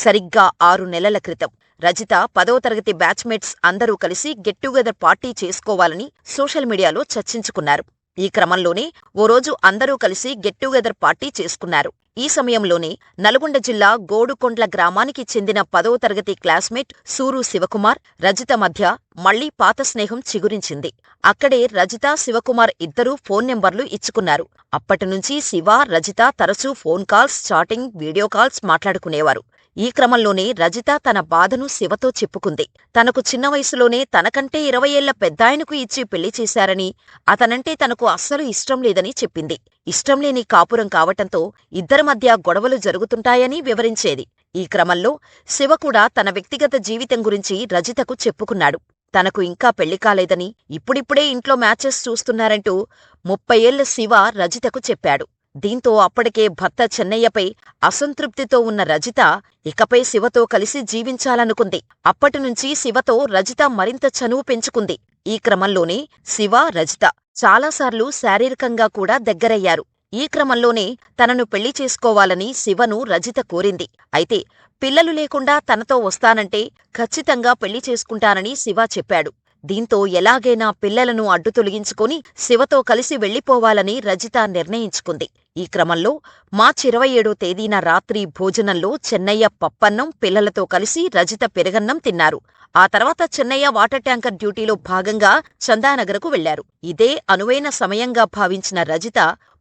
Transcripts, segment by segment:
సరిగ్గా 6 నెలల క్రితం రజిత 10వ తరగతి బ్యాచ్మేట్స్ అందరూ కలిసి గెట్ టుగెదర్ పార్టీ చేసుకోవాలని సోషల్ మీడియాలో చర్చించుకున్నారు. ఈ క్రమంలోనే ఓ రోజు అందరూ కలిసి గెట్ టుగెదర్ పార్టీ చేసుకున్నారు. ఈ సమయంలోనే నల్గొండ జిల్లా గోడుకొండ్ల గ్రామానికి చెందిన 10వ తరగతి క్లాస్మేట్ సూరు శివకుమార్, రజిత మధ్య మళ్లీ పాత స్నేహం చిగురించింది. అక్కడే రజిత, శివకుమార్ ఇద్దరూ ఫోన్ నెంబర్లు ఇచ్చుకున్నారు. అప్పటినుంచి శివ, రజిత తరచూ phone calls, chatting, video calls మాట్లాడుకునేవారు. ఈ క్రమంలోనే రజిత తన బాధను శివతో చెప్పుకుంది. తనకు చిన్న వయసులోనే తనకంటే 20 ఏళ్ల పెద్దాయనకు ఇచ్చి పెళ్లి చేశారని, అతనంటే తనకు అస్సలు ఇష్టం లేదని చెప్పింది. ఇష్టంలేని కాపురం కావటంతో ఇద్దరి మధ్య గొడవలు జరుగుతుంటాయని వివరించేది. ఈ క్రమంలో శివ కూడా తన వ్యక్తిగత జీవితం గురించి రజితకు చెప్పుకున్నాడు. తనకు ఇంకా పెళ్లి కాలేదని, ఇప్పుడిప్పుడే ఇంట్లో మ్యాచెస్ చూస్తున్నారంటూ 30 ఏళ్ల శివ రజితకు చెప్పాడు. దీంతో అప్పటికే భర్త చెన్నయ్యపై అసంతృప్తితో ఉన్న రజిత ఇకపై శివతో కలిసి జీవించాలనుకుంది. అప్పటినుంచి శివతో రజిత మరింత చనువు పెంచుకుంది. ఈ క్రమంలోనే శివ, రజిత చాలాసార్లు శారీరకంగా కూడా దగ్గరయ్యారు. ఈ క్రమంలోనే తనను పెళ్లి చేసుకోవాలని శివను రజిత కోరింది. అయితే పిల్లలు లేకుండా తనతో వస్తానంటే ఖచ్చితంగా పెళ్లి చేసుకుంటానని శివ చెప్పాడు. దీంతో ఎలాగైనా పిల్లలను అడ్డు తొలగించుకొని శివతో కలిసి వెళ్లిపోవాలని రజిత నిర్ణయించుకుంది. ఈ క్రమంలో మార్చి 27వ తేదీన రాత్రి భోజనంలో చెన్నయ్య పప్పన్నం, పిల్లలతో కలిసి రజిత పెరుగన్నం తిన్నారు. ఆ తర్వాత చెన్నయ్య వాటర్ ట్యాంకర్ డ్యూటీలో భాగంగా చందానగర్కు వెళ్లారు. ఇదే అనువైన సమయంగా భావించిన రజిత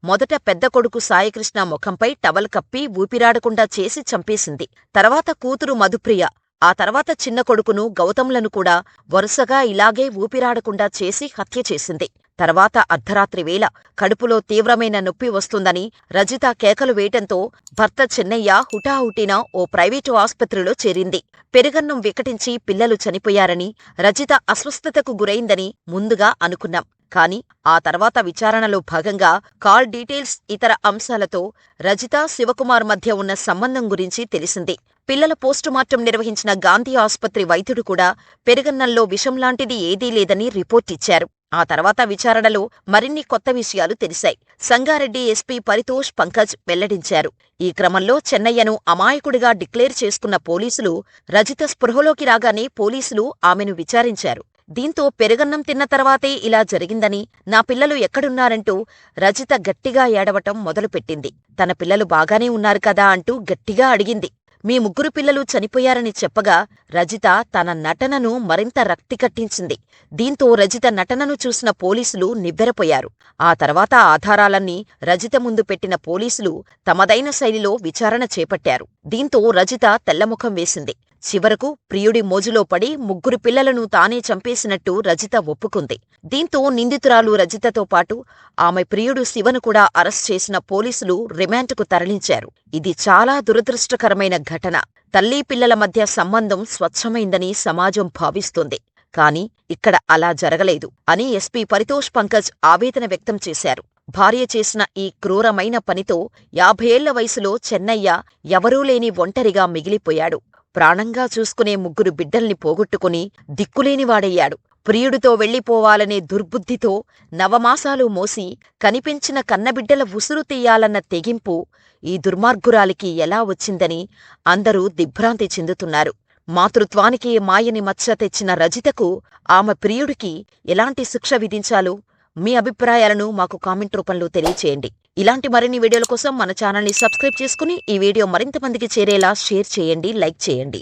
మొదట పెద్ద కొడుకు సాయికృష్ణ ముఖంపై టవల్ కప్పి ఊపిరాడకుండా చేసి చంపేసింది. తర్వాత కూతురు మధుప్రియ, ఆ తర్వాత చిన్న కొడుకును గౌతమ్లను కూడా వరుసగా ఇలాగే ఊపిరాడకుండా చేసి హత్య చేసింది. తర్వాత అర్ధరాత్రి వేళ కడుపులో తీవ్రమైన నొప్పి వస్తుందని రజిత కేకలు వేయటంతో భర్త చెన్నయ్య హుటాహుటిన ఓ ప్రైవేటు ఆస్పత్రిలో చేరింది. పెరుగన్నం వికటించి పిల్లలు చనిపోయారని, రజిత అస్వస్థతకు గురైందని ముందుగా అనుకున్నాం. కాని ఆ తర్వాత విచారణలో భాగంగా కాల్ డీటెయిల్స్, ఇతర అంశాలతో రజిత, శివకుమార్ మధ్య ఉన్న సంబంధం గురించి తెలిసింది. పిల్లల పోస్టుమార్టం నిర్వహించిన గాంధీ ఆస్పత్రి వైద్యుడు కూడా పెరుగన్నంలో విషంలాంటిది ఏదీ లేదని రిపోర్టిచ్చారు. ఆ తర్వాత విచారణలో మరిన్ని కొత్త విషయాలు తెలిశాయి. సంగారెడ్డి ఎస్పీ పరితోష్ పంకజ్ వెల్లడించారు. ఈ క్రమంలో చెన్నయ్యను అమాయకుడిగా డిక్లేర్ చేసుకున్న పోలీసులు రజిత స్పృహలోకి రాగానే పోలీసులు ఆమెను విచారించారు. దీంతో పెరుగన్నం తిన్న తర్వాతే ఇలా జరిగిందని, నా పిల్లలు ఎక్కడున్నారంటూ రజిత గట్టిగా ఏడవటం మొదలుపెట్టింది. తన పిల్లలు బాగానే ఉన్నారు కదా అంటూ గట్టిగా అడిగింది. మీ 3 పిల్లలు చనిపోయారని చెప్పగా రజిత తన నటనను మరింత రక్తికట్టించింది. దీంతో రజిత నటనను చూసిన పోలీసులు నివ్వెరపోయారు. ఆ తర్వాత ఆధారాలన్నీ రజిత ముందు పెట్టిన పోలీసులు తమదైన శైలిలో విచారణ చేపట్టారు. దీంతో రజిత తెల్లముఖం వేసింది. చివరకు ప్రియుడి మోజులో పడి 3 పిల్లలను తానే చంపేసినట్టు రజిత ఒప్పుకుంది. దీంతో నిందితురాలు రజితతో పాటు ఆమె ప్రియుడు శివను కూడా అరెస్ట్ చేసిన పోలీసులు రిమాండ్కు తరలించారు. ఇది చాలా దురదృష్టకరమైన ఘటన. తల్లీ పిల్లల మధ్య సంబంధం స్వచ్ఛమైందని సమాజం భావిస్తోంది. కాని ఇక్కడ అలా జరగలేదు అని ఎస్పీ పరితోష్ పంకజ్ ఆవేదన వ్యక్తం చేశారు. భార్య చేసిన ఈ క్రూరమైన పనితో 50 ఏళ్ల వయసులో చెన్నయ్య ఎవరూ లేని ఒంటరిగా మిగిలిపోయాడు. ప్రాణంగా చూసుకునే 3 బిడ్డల్ని పోగొట్టుకుని దిక్కులేనివాడయ్యాడు. ప్రియుడితో వెళ్లిపోవాలనే దుర్బుద్ధితో నవమాసాలు మోసి కనిపించిన కన్నబిడ్డల ఉసురు తీయాలన్న తెగింపు ఈ దుర్మార్గురాలికి ఎలా వచ్చిందని అందరూ దిగ్భ్రాంతి చెందుతున్నారు. మాతృత్వానికి మాయని మచ్చ తెచ్చిన రజితకు, ఆమె ప్రియుడికి ఎలాంటి శిక్ష విధించాలో మీ అభిప్రాయాలను మాకు కామెంట్ రూపంలో తెలియచేయండి. ఇలాంటి మరిన్ని వీడియోల కోసం మన ఛానల్ని సబ్స్క్రైబ్ చేసుకుని ఈ వీడియో మరింత మందికి చేరేలా షేర్ చేయండి, లైక్ చేయండి.